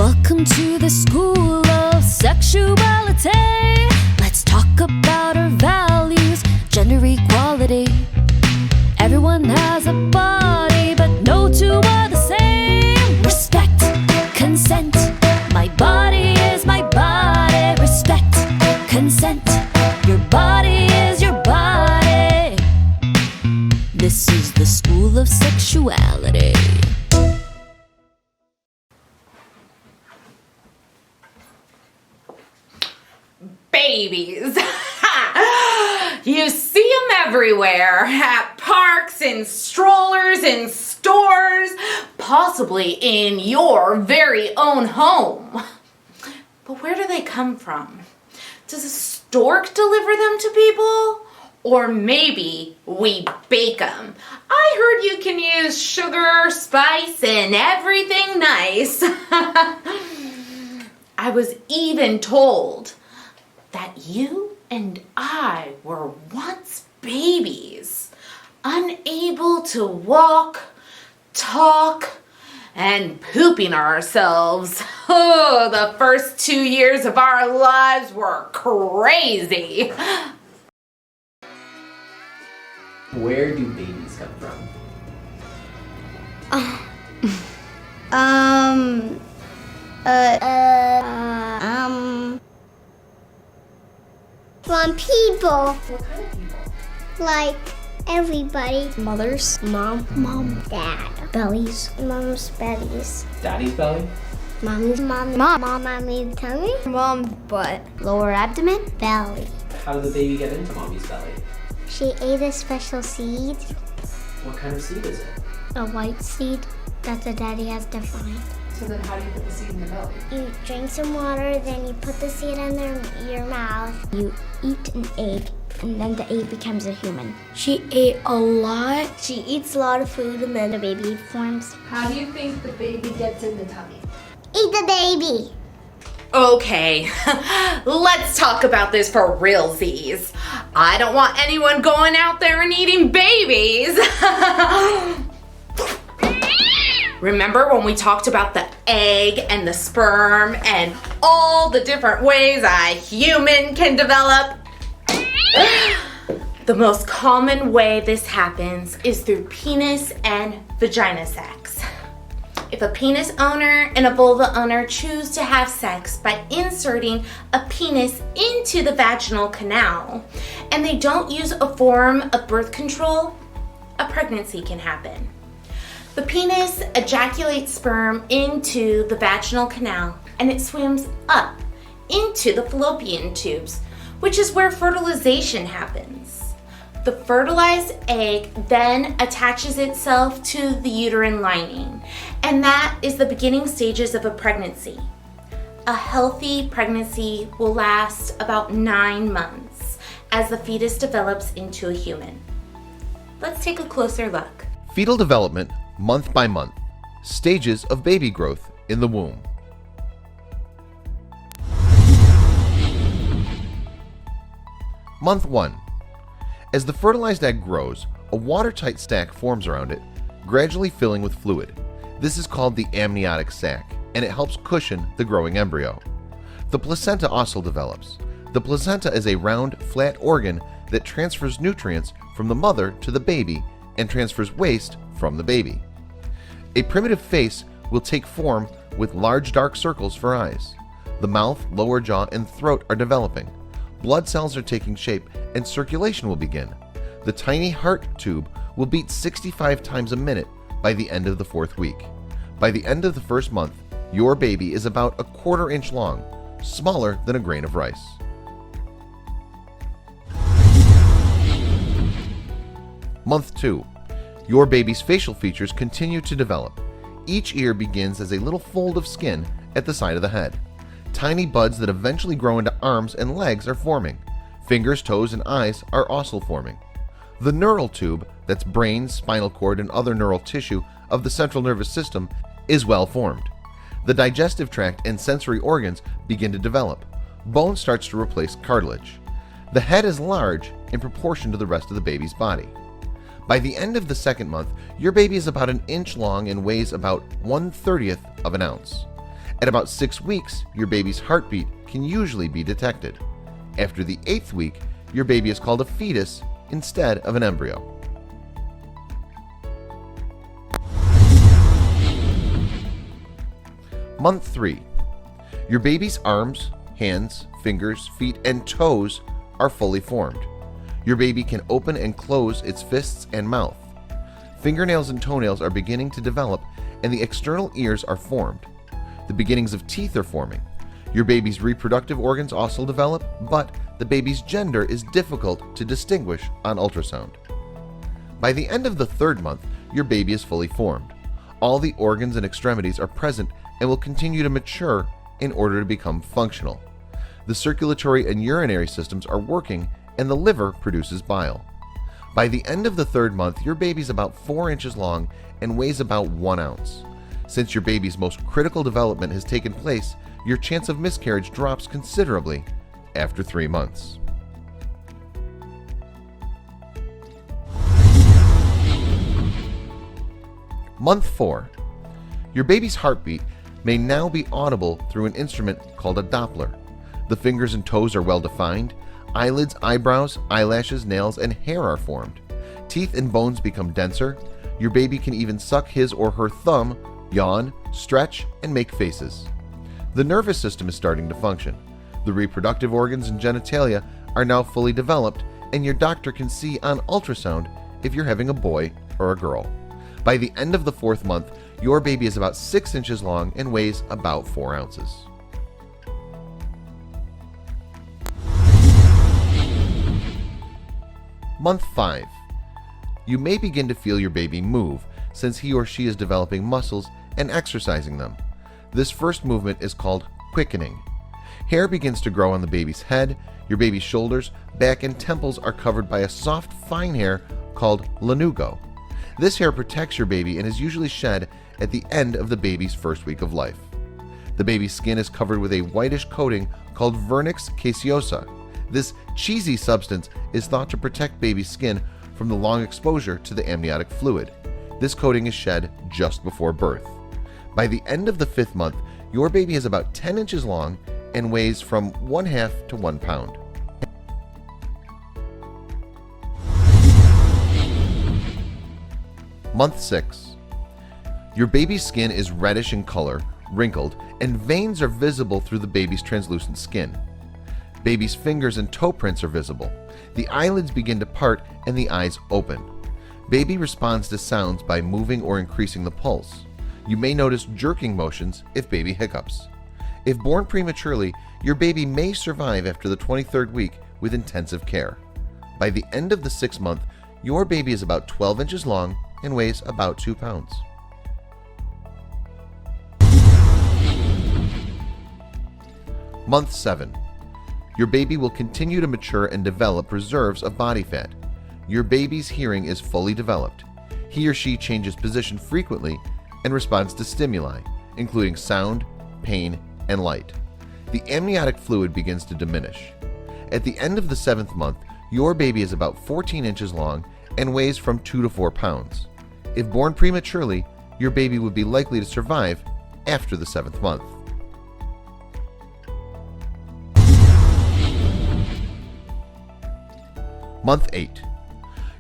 Welcome to the school of sexuality. Let's talk about our values, gender equality. Everyone has a body, but no two are the same. Respect, consent, my body is my body. Respect, consent, your body is your body. This is the school of sexuality. Babies. You see them everywhere, at parks, in strollers, in stores, possibly in your very own home. But where do they come from? Does a stork deliver them to people? Or maybe we bake them. I heard you can use sugar, spice, and everything nice. I was even told that you and I were once babies, unable to walk, talk, and pooping ourselves. Oh, the first 2 years of our lives were crazy. Where do babies come from? From people. What kind of people? Like everybody. Mothers, mom, Dad. bellies, Mom's bellies. Daddy's belly? mom's Mommy's tummy. mom's butt, Lower abdomen. Belly. How did the baby get into mommy's belly? She ate a special seed. What kind of seed is it? A white seed that the daddy has to find. So then how do you put the seed in the belly? You drink some water, then you put the seed in your mouth. you eat an egg, and then the egg becomes a human. She ate a lot. She eats a lot of food, and then the baby forms. How do you think the baby gets in the tummy? Eat the baby. Okay, let's talk about this for realsies. I don't want anyone going out there and eating babies. Remember when we talked about the egg and the sperm and all the different ways a human can develop? The most common way this happens is through penis and vagina sex. If a penis owner and a vulva owner choose to have sex by inserting a penis into the vaginal canal, and they don't use a form of birth control, a pregnancy can happen. The penis ejaculates sperm into the vaginal canal, and it swims up into the fallopian tubes, which is where fertilization happens. The fertilized egg then attaches itself to the uterine lining, and that is the beginning stages of a pregnancy. A healthy pregnancy will last about 9 months as the fetus develops into a human. Let's take a closer look. Fetal development, month by month. Stages of baby growth in the womb. Month 1. As the fertilized egg grows, a watertight sac forms around it, gradually filling with fluid. This is called the amniotic sac, and it helps cushion the growing embryo. The placenta also develops. The placenta is a round, flat organ that transfers nutrients from the mother to the baby and transfers waste from the baby. A primitive face will take form with large dark circles for eyes. The mouth, lower jaw, and throat are developing. Blood cells are taking shape and circulation will begin. The tiny heart tube will beat 65 times a minute by the end of the 4th week. By the end of the 1st month, your baby is about a 1/4 inch long, smaller than a grain of rice. Month 2. Your baby's facial features continue to develop. Each ear begins as a little fold of skin at the side of the head. Tiny buds that eventually grow into arms and legs are forming. Fingers, toes, and eyes are also forming. The neural tube, that's brain, spinal cord, and other neural tissue of the central nervous system, is well formed. The digestive tract and sensory organs begin to develop. Bone starts to replace cartilage. The head is large in proportion to the rest of the baby's body. By the end of the 2nd month, your baby is about 1 inch long and weighs about 1/30 of an ounce. At about 6 weeks, your baby's heartbeat can usually be detected. After the 8th week, your baby is called a fetus instead of an embryo. Month 3. Your baby's arms, hands, fingers, feet, and toes are fully formed. Your baby can open and close its fists and mouth. Fingernails and toenails are beginning to develop, and the external ears are formed. The beginnings of teeth are forming. Your baby's reproductive organs also develop, but the baby's gender is difficult to distinguish on ultrasound. By the end of the 3rd month, your baby is fully formed. All the organs and extremities are present and will continue to mature in order to become functional. The circulatory and urinary systems are working, and the liver produces bile. By the end of the 3rd month, your baby's about 4 inches long and weighs about 1 ounce. Since your baby's most critical development has taken place, your chance of miscarriage drops considerably after 3 months. Month 4. Your baby's heartbeat may now be audible through an instrument called a Doppler. The fingers and toes are well defined. Eyelids, eyebrows, eyelashes, nails, and hair are formed. Teeth and bones become denser. Your baby can even suck his or her thumb, yawn, stretch, and make faces. The nervous system is starting to function. The reproductive organs and genitalia are now fully developed, and your doctor can see on ultrasound if you're having a boy or a girl. By the end of the 4th month, your baby is about 6 inches long and weighs about 4 ounces. Month 5. You may begin to feel your baby move since he or she is developing muscles and exercising them. This first movement is called quickening. Hair begins to grow on the baby's head. Your baby's shoulders, back, and temples are covered by a soft, fine hair called lanugo. This hair protects your baby and is usually shed at the end of the baby's 1st week of life. The baby's skin is covered with a whitish coating called vernix caseosa. This cheesy substance is thought to protect baby's skin from the long exposure to the amniotic fluid. This coating is shed just before birth. By the end of the 5th month, your baby is about 10 inches long and weighs from 1/2 to 1 pound. Month 6. Your baby's skin is reddish in color, wrinkled, and veins are visible through the baby's translucent skin. Baby's fingers and toe prints are visible. The eyelids begin to part and the eyes open. Baby responds to sounds by moving or increasing the pulse. You may notice jerking motions if baby hiccups. If born prematurely, your baby may survive after the 23rd week with intensive care. By the end of the 6th month, your baby is about 12 inches long and weighs about 2 pounds. Month 7. Your baby will continue to mature and develop reserves of body fat. Your baby's hearing is fully developed. He or she changes position frequently and responds to stimuli, including sound, pain, and light. The amniotic fluid begins to diminish. At the end of the 7th month, your baby is about 14 inches long and weighs from 2 to 4 pounds. If born prematurely, your baby would be likely to survive after the 7th month. Month 8.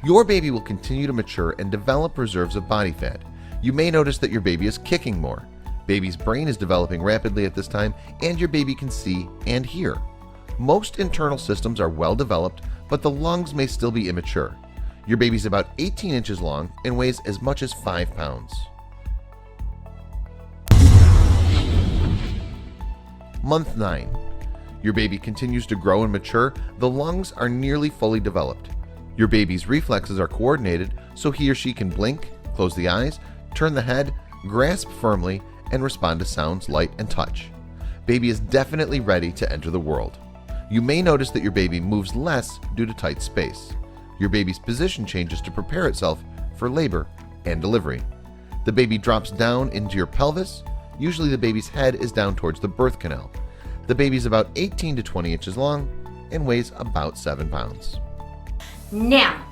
Your baby will continue to mature and develop reserves of body fat. You may notice that your baby is kicking more. Baby's brain is developing rapidly at this time, and your baby can see and hear. Most internal systems are well developed, but the lungs may still be immature. Your baby's about 18 inches long and weighs as much as 5 pounds. Month 9. Your baby continues to grow and mature. The lungs are nearly fully developed. Your baby's reflexes are coordinated so he or she can blink, close the eyes, turn the head, grasp firmly, and respond to sounds, light, and touch. Baby is definitely ready to enter the world. You may notice that your baby moves less due to tight space. Your baby's position changes to prepare itself for labor and delivery. The baby drops down into your pelvis. Usually the baby's head is down towards the birth canal. The baby's about 18 to 20 inches long and weighs about 7 pounds. Now,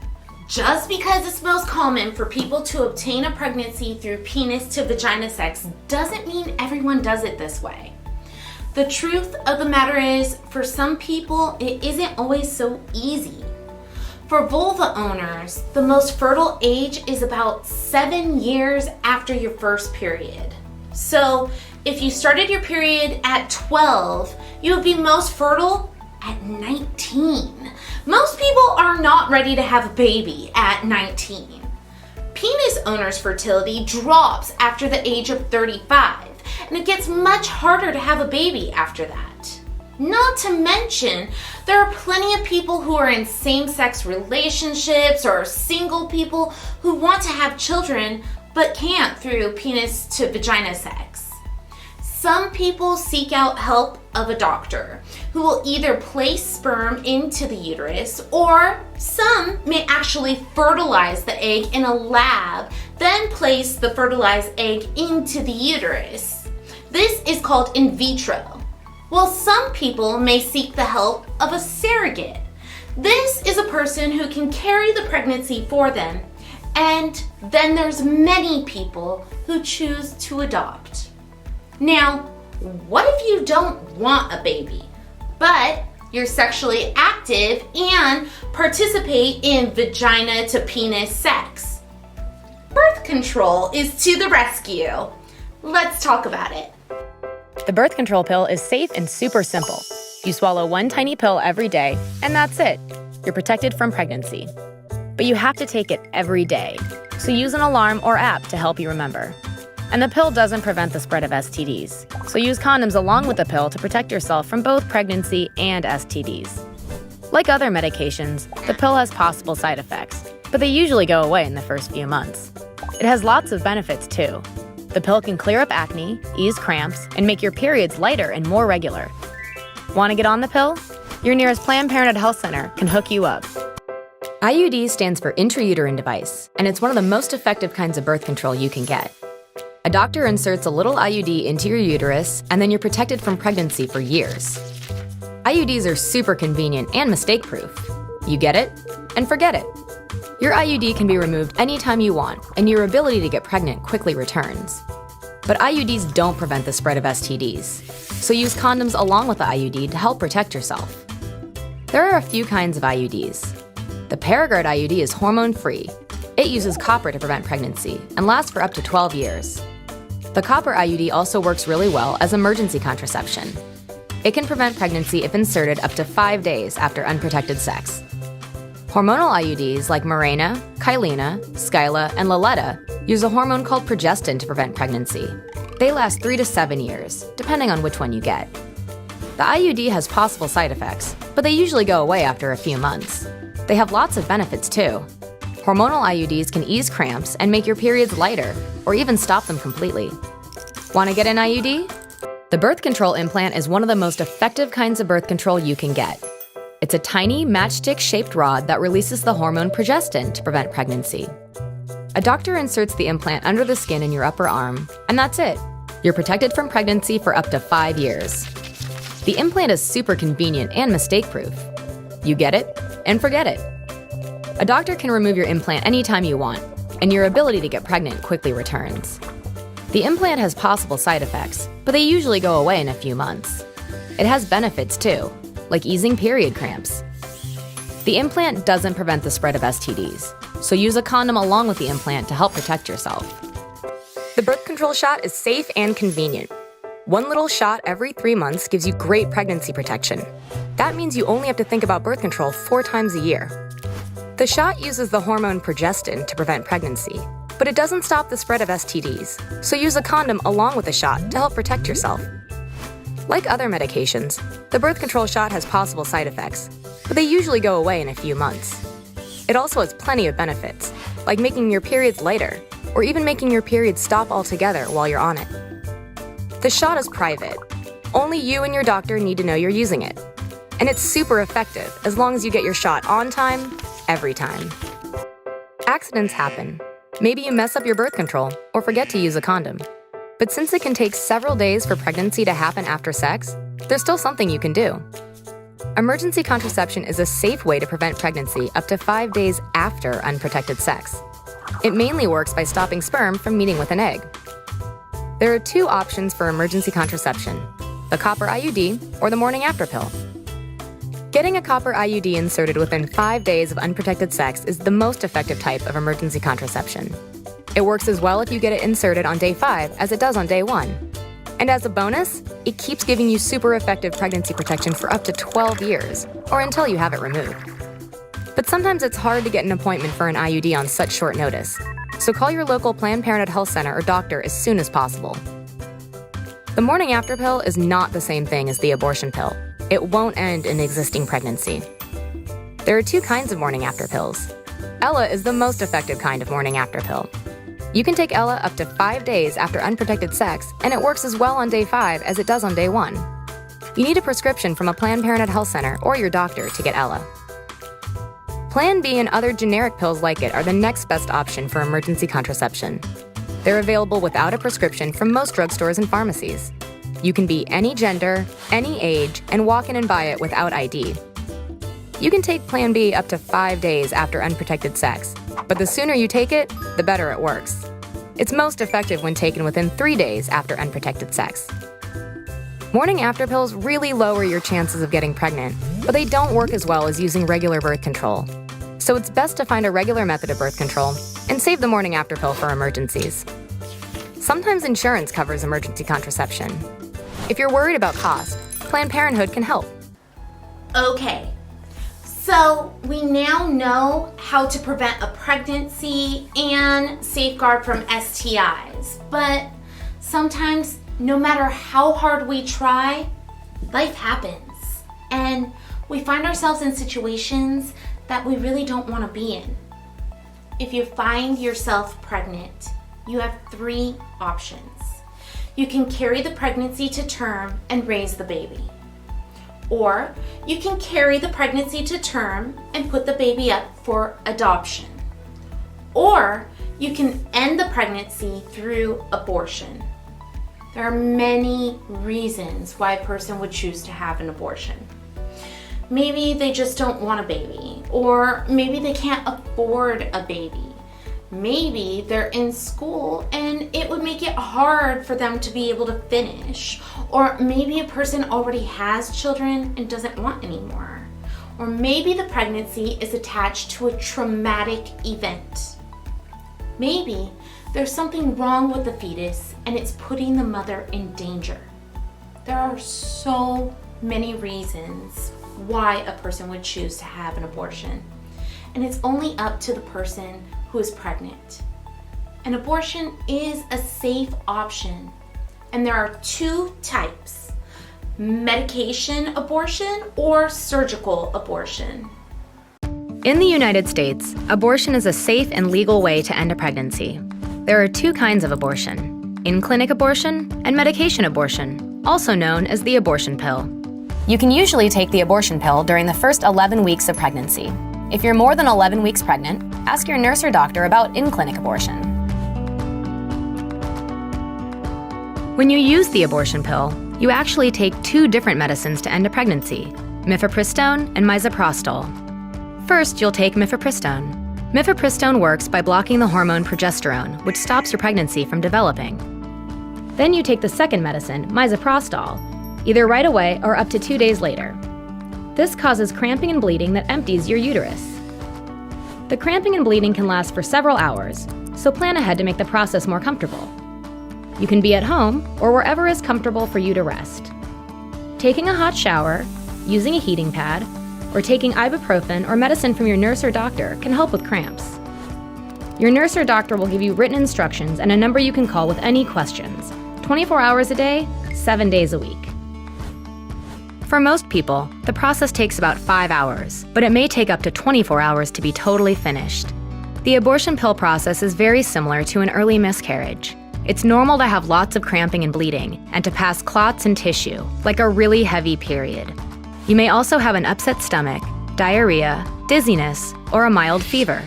Just because it's most common for people to obtain a pregnancy through penis to vagina sex doesn't mean everyone does it this way. The truth of the matter is, for some people, it isn't always so easy. For vulva owners, the most fertile age is about 7 years after your first period. So, if you started your period at 12, you would be most fertile at 19. Most people are not ready to have a baby at 19. Penis owners' fertility drops after the age of 35, and it gets much harder to have a baby after that. Not to mention, there are plenty of people who are in same-sex relationships or single people who want to have children but can't through penis to vagina sex. Some people seek out help of a doctor who will either place sperm into the uterus, or some may actually fertilize the egg in a lab, then place the fertilized egg into the uterus. This is called in vitro. While some people may seek the help of a surrogate. This is a person who can carry the pregnancy for them, and then there's many people who choose to adopt. Now, what if you don't want a baby, but you're sexually active and participate in vagina to penis sex? Birth control is to the rescue. Let's talk about it. The birth control pill is safe and super simple. You swallow one tiny pill every day, and that's it. You're protected from pregnancy. But you have to take it every day, so use an alarm or app to help you remember. And the pill doesn't prevent the spread of STDs, so use condoms along with the pill to protect yourself from both pregnancy and STDs. Like other medications, the pill has possible side effects, but they usually go away in the first few months. It has lots of benefits too. The pill can clear up acne, ease cramps, and make your periods lighter and more regular. Want to get on the pill? Your nearest Planned Parenthood Health Center can hook you up. IUD stands for intrauterine device, and it's one of the most effective kinds of birth control you can get. A doctor inserts a little IUD into your uterus, and then you're protected from pregnancy for years. IUDs are super convenient and mistake-proof. You get it, and forget it. Your IUD can be removed anytime you want, and your ability to get pregnant quickly returns. But IUDs don't prevent the spread of STDs, so use condoms along with the IUD to help protect yourself. There are a few kinds of IUDs. The Paragard IUD is hormone-free. It uses copper to prevent pregnancy and lasts for up to 12 years. The copper IUD also works really well as emergency contraception. It can prevent pregnancy if inserted up to 5 days after unprotected sex. Hormonal IUDs like Mirena, Kyleena, Skyla, and Liletta use a hormone called progestin to prevent pregnancy. They last 3 to 7 years, depending on which one you get. The IUD has possible side effects, but they usually go away after a few months. They have lots of benefits too. Hormonal IUDs can ease cramps and make your periods lighter, or even stop them completely. Want to get an IUD? The birth control implant is one of the most effective kinds of birth control you can get. It's a tiny matchstick-shaped rod that releases the hormone progestin to prevent pregnancy. A doctor inserts the implant under the skin in your upper arm, and that's it. You're protected from pregnancy for up to 5 years. The implant is super convenient and mistake-proof. You get it, and forget it. A doctor can remove your implant anytime you want, and your ability to get pregnant quickly returns. The implant has possible side effects, but they usually go away in a few months. It has benefits too, like easing period cramps. The implant doesn't prevent the spread of STDs, so use a condom along with the implant to help protect yourself. The birth control shot is safe and convenient. One little shot every 3 months gives you great pregnancy protection. That means you only have to think about birth control 4 times a year. The shot uses the hormone progestin to prevent pregnancy, but it doesn't stop the spread of STDs, so use a condom along with the shot to help protect yourself. Like other medications, the birth control shot has possible side effects, but they usually go away in a few months. It also has plenty of benefits, like making your periods lighter, or even making your periods stop altogether while you're on it. The shot is private. Only you and your doctor need to know you're using it. And it's super effective as long as you get your shot on time, every time. Accidents happen. Maybe you mess up your birth control or forget to use a condom. But since it can take several days for pregnancy to happen after sex, there's still something you can do. Emergency contraception is a safe way to prevent pregnancy up to 5 days after unprotected sex. It mainly works by stopping sperm from meeting with an egg. There are 2 options for emergency contraception: the copper IUD or the morning after pill. Getting a copper IUD inserted within 5 days of unprotected sex is the most effective type of emergency contraception. It works as well if you get it inserted on day 5 as it does on day 1. And as a bonus, it keeps giving you super effective pregnancy protection for up to 12 years, or until you have it removed. But sometimes it's hard to get an appointment for an IUD on such short notice, so call your local Planned Parenthood health center or doctor as soon as possible. The morning after pill is not the same thing as the abortion pill. It won't end an existing pregnancy. There are 2 kinds of morning after pills. Ella is the most effective kind of morning after pill. You can take Ella up to 5 days after unprotected sex, and it works as well on day 5 as it does on day 1. You need a prescription from a Planned Parenthood health center or your doctor to get Ella. Plan B and other generic pills like it are the next best option for emergency contraception. They're available without a prescription from most drugstores and pharmacies. You can be any gender, any age, and walk in and buy it without ID. You can take Plan B up to 5 days after unprotected sex, but the sooner you take it, the better it works. It's most effective when taken within 3 days after unprotected sex. Morning after pills really lower your chances of getting pregnant, but they don't work as well as using regular birth control. So it's best to find a regular method of birth control and save the morning after pill for emergencies. Sometimes insurance covers emergency contraception. If you're worried about cost, Planned Parenthood can help. Okay, so we now know how to prevent a pregnancy and safeguard from STIs, but sometimes no matter how hard we try, life happens, and we find ourselves in situations that we really don't want to be in. If you find yourself pregnant, you have 3 options. You can carry the pregnancy to term and raise the baby. Or you can carry the pregnancy to term and put the baby up for adoption. Or you can end the pregnancy through abortion. There are many reasons why a person would choose to have an abortion. Maybe they just don't want a baby, or maybe they can't afford a baby. Maybe they're in school and it would make it hard for them to be able to finish. Or maybe a person already has children and doesn't want any more. Or maybe the pregnancy is attached to a traumatic event. Maybe there's something wrong with the fetus and it's putting the mother in danger. There are so many reasons why a person would choose to have an abortion. And it's only up to the person who is pregnant. An abortion is a safe option, and there are 2 types: medication abortion or surgical abortion. In the United States, abortion is a safe and legal way to end a pregnancy. There are 2 kinds of abortion: in-clinic abortion and medication abortion, also known as the abortion pill. You can usually take the abortion pill during the first 11 weeks of pregnancy. If you're more than 11 weeks pregnant, ask your nurse or doctor about in-clinic abortion. When you use the abortion pill, you actually take 2 different medicines to end a pregnancy: mifepristone and misoprostol. First, you'll take mifepristone. Mifepristone works by blocking the hormone progesterone, which stops your pregnancy from developing. Then you take the second medicine, misoprostol, either right away or up to 2 days later. This causes cramping and bleeding that empties your uterus. The cramping and bleeding can last for several hours, so plan ahead to make the process more comfortable. You can be at home or wherever is comfortable for you to rest. Taking a hot shower, using a heating pad, or taking ibuprofen or medicine from your nurse or doctor can help with cramps. Your nurse or doctor will give you written instructions and a number you can call with any questions, 24 hours a day, 7 days a week. For most people, the process takes about 5 hours, but it may take up to 24 hours to be totally finished. The abortion pill process is very similar to an early miscarriage. It's normal to have lots of cramping and bleeding, and to pass clots and tissue, like a really heavy period. You may also have an upset stomach, diarrhea, dizziness, or a mild fever.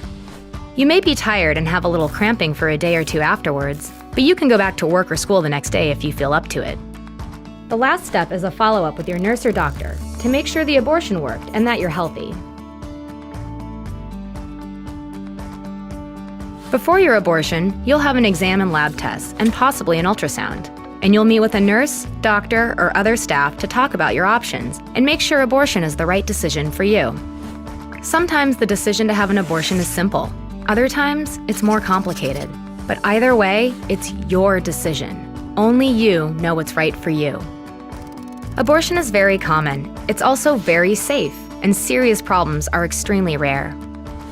You may be tired and have a little cramping for a day or 2 afterwards, but you can go back to work or school the next day if you feel up to it. The last step is a follow-up with your nurse or doctor to make sure the abortion worked and that you're healthy. Before your abortion, you'll have an exam and lab test and possibly an ultrasound. And you'll meet with a nurse, doctor, or other staff to talk about your options and make sure abortion is the right decision for you. Sometimes the decision to have an abortion is simple. Other times, it's more complicated. But either way, it's your decision. Only you know what's right for you. Abortion is very common. It's also very safe, and serious problems are extremely rare.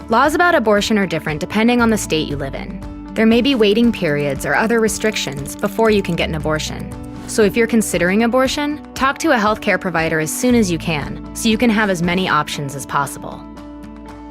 Laws about abortion are different depending on the state you live in. There may be waiting periods or other restrictions before you can get an abortion. So if you're considering abortion, talk to a healthcare provider as soon as you can, so you can have as many options as possible.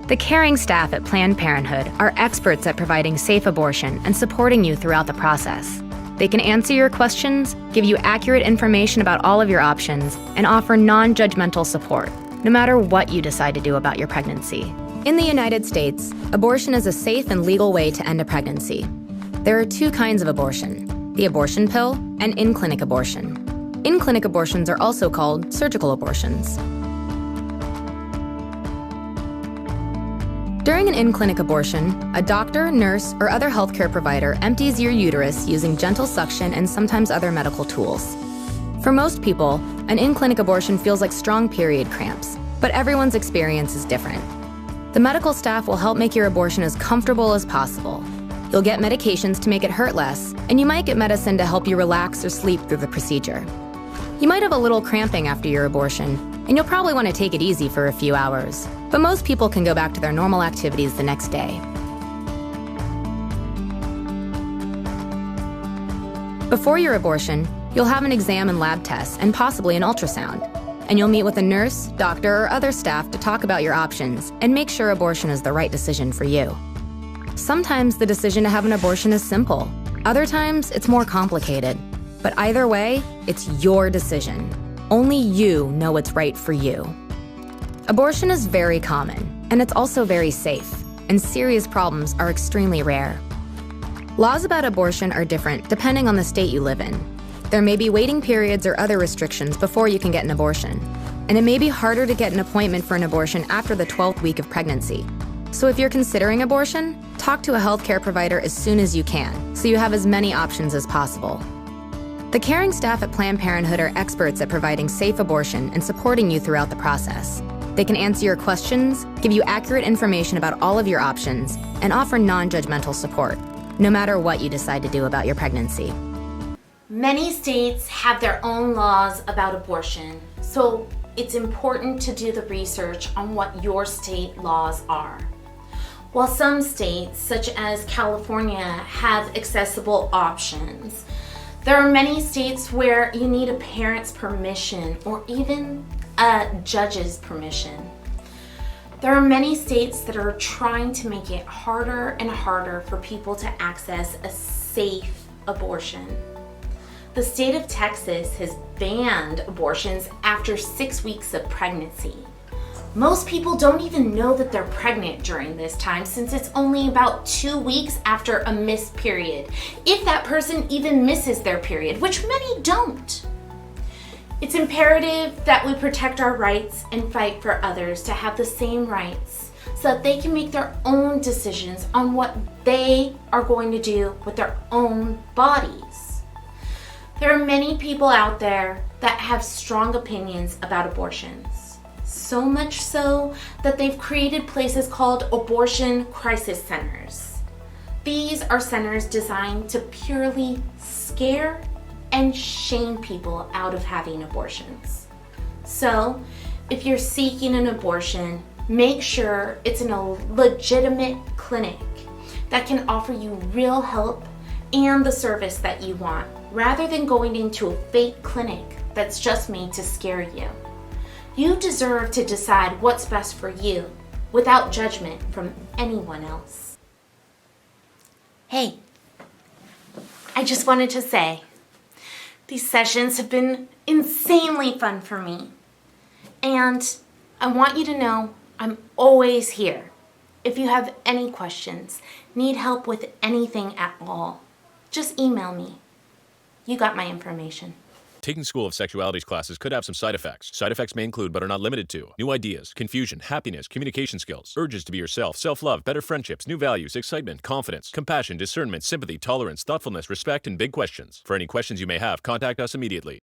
The caring staff at Planned Parenthood are experts at providing safe abortion and supporting you throughout the process. They can answer your questions, give you accurate information about all of your options, and offer non-judgmental support, no matter what you decide to do about your pregnancy. In the United States, abortion is a safe and legal way to end a pregnancy. There are two kinds of abortion: the abortion pill and in-clinic abortion. In-clinic abortions are also called surgical abortions. During an in-clinic abortion, a doctor, nurse, or other healthcare provider empties your uterus using gentle suction and sometimes other medical tools. For most people, an in-clinic abortion feels like strong period cramps, but everyone's experience is different. The medical staff will help make your abortion as comfortable as possible. You'll get medications to make it hurt less, and you might get medicine to help you relax or sleep through the procedure. You might have a little cramping after your abortion, and you'll probably want to take it easy for a few hours, but most people can go back to their normal activities the next day. Before your abortion, you'll have an exam and lab test and possibly an ultrasound. And you'll meet with a nurse, doctor, or other staff to talk about your options and make sure abortion is the right decision for you. Sometimes the decision to have an abortion is simple. Other times, it's more complicated. But either way, it's your decision. Only you know what's right for you. Abortion is very common, and it's also very safe, and serious problems are extremely rare. Laws about abortion are different depending on the state you live in. There may be waiting periods or other restrictions before you can get an abortion. And it may be harder to get an appointment for an abortion after the 12th week of pregnancy. So if you're considering abortion, talk to a healthcare provider as soon as you can, so you have as many options as possible. The caring staff at Planned Parenthood are experts at providing safe abortion and supporting you throughout the process. They can answer your questions, give you accurate information about all of your options, and offer non-judgmental support, no matter what you decide to do about your pregnancy. Many states have their own laws about abortion, so it's important to do the research on what your state laws are. While some states, such as California, have accessible options, there are many states where you need a parent's permission or even a judge's permission. There are many states that are trying to make it harder and harder for people to access a safe abortion. The state of Texas has banned abortions after 6 weeks of pregnancy. Most people don't even know that they're pregnant during this time, since it's only about 2 weeks after a missed period, if that person even misses their period, which many don't. It's imperative that we protect our rights and fight for others to have the same rights, so that they can make their own decisions on what they are going to do with their own bodies. There are many people out there that have strong opinions about abortions. So much so that they've created places called abortion crisis centers. These are centers designed to purely scare and shame people out of having abortions. So, if you're seeking an abortion, make sure it's in a legitimate clinic that can offer you real help and the service that you want, rather than going into a fake clinic that's just made to scare you. You deserve to decide what's best for you without judgment from anyone else. Hey, I just wanted to say, these sessions have been insanely fun for me. And I want you to know I'm always here. If you have any questions, need help with anything at all, just email me. You got my information. Taking School of Sexuality's classes could have some side effects. Side effects may include, but are not limited to, new ideas, confusion, happiness, communication skills, urges to be yourself, self-love, better friendships, new values, excitement, confidence, compassion, discernment, sympathy, tolerance, thoughtfulness, respect, and big questions. For any questions you may have, contact us immediately.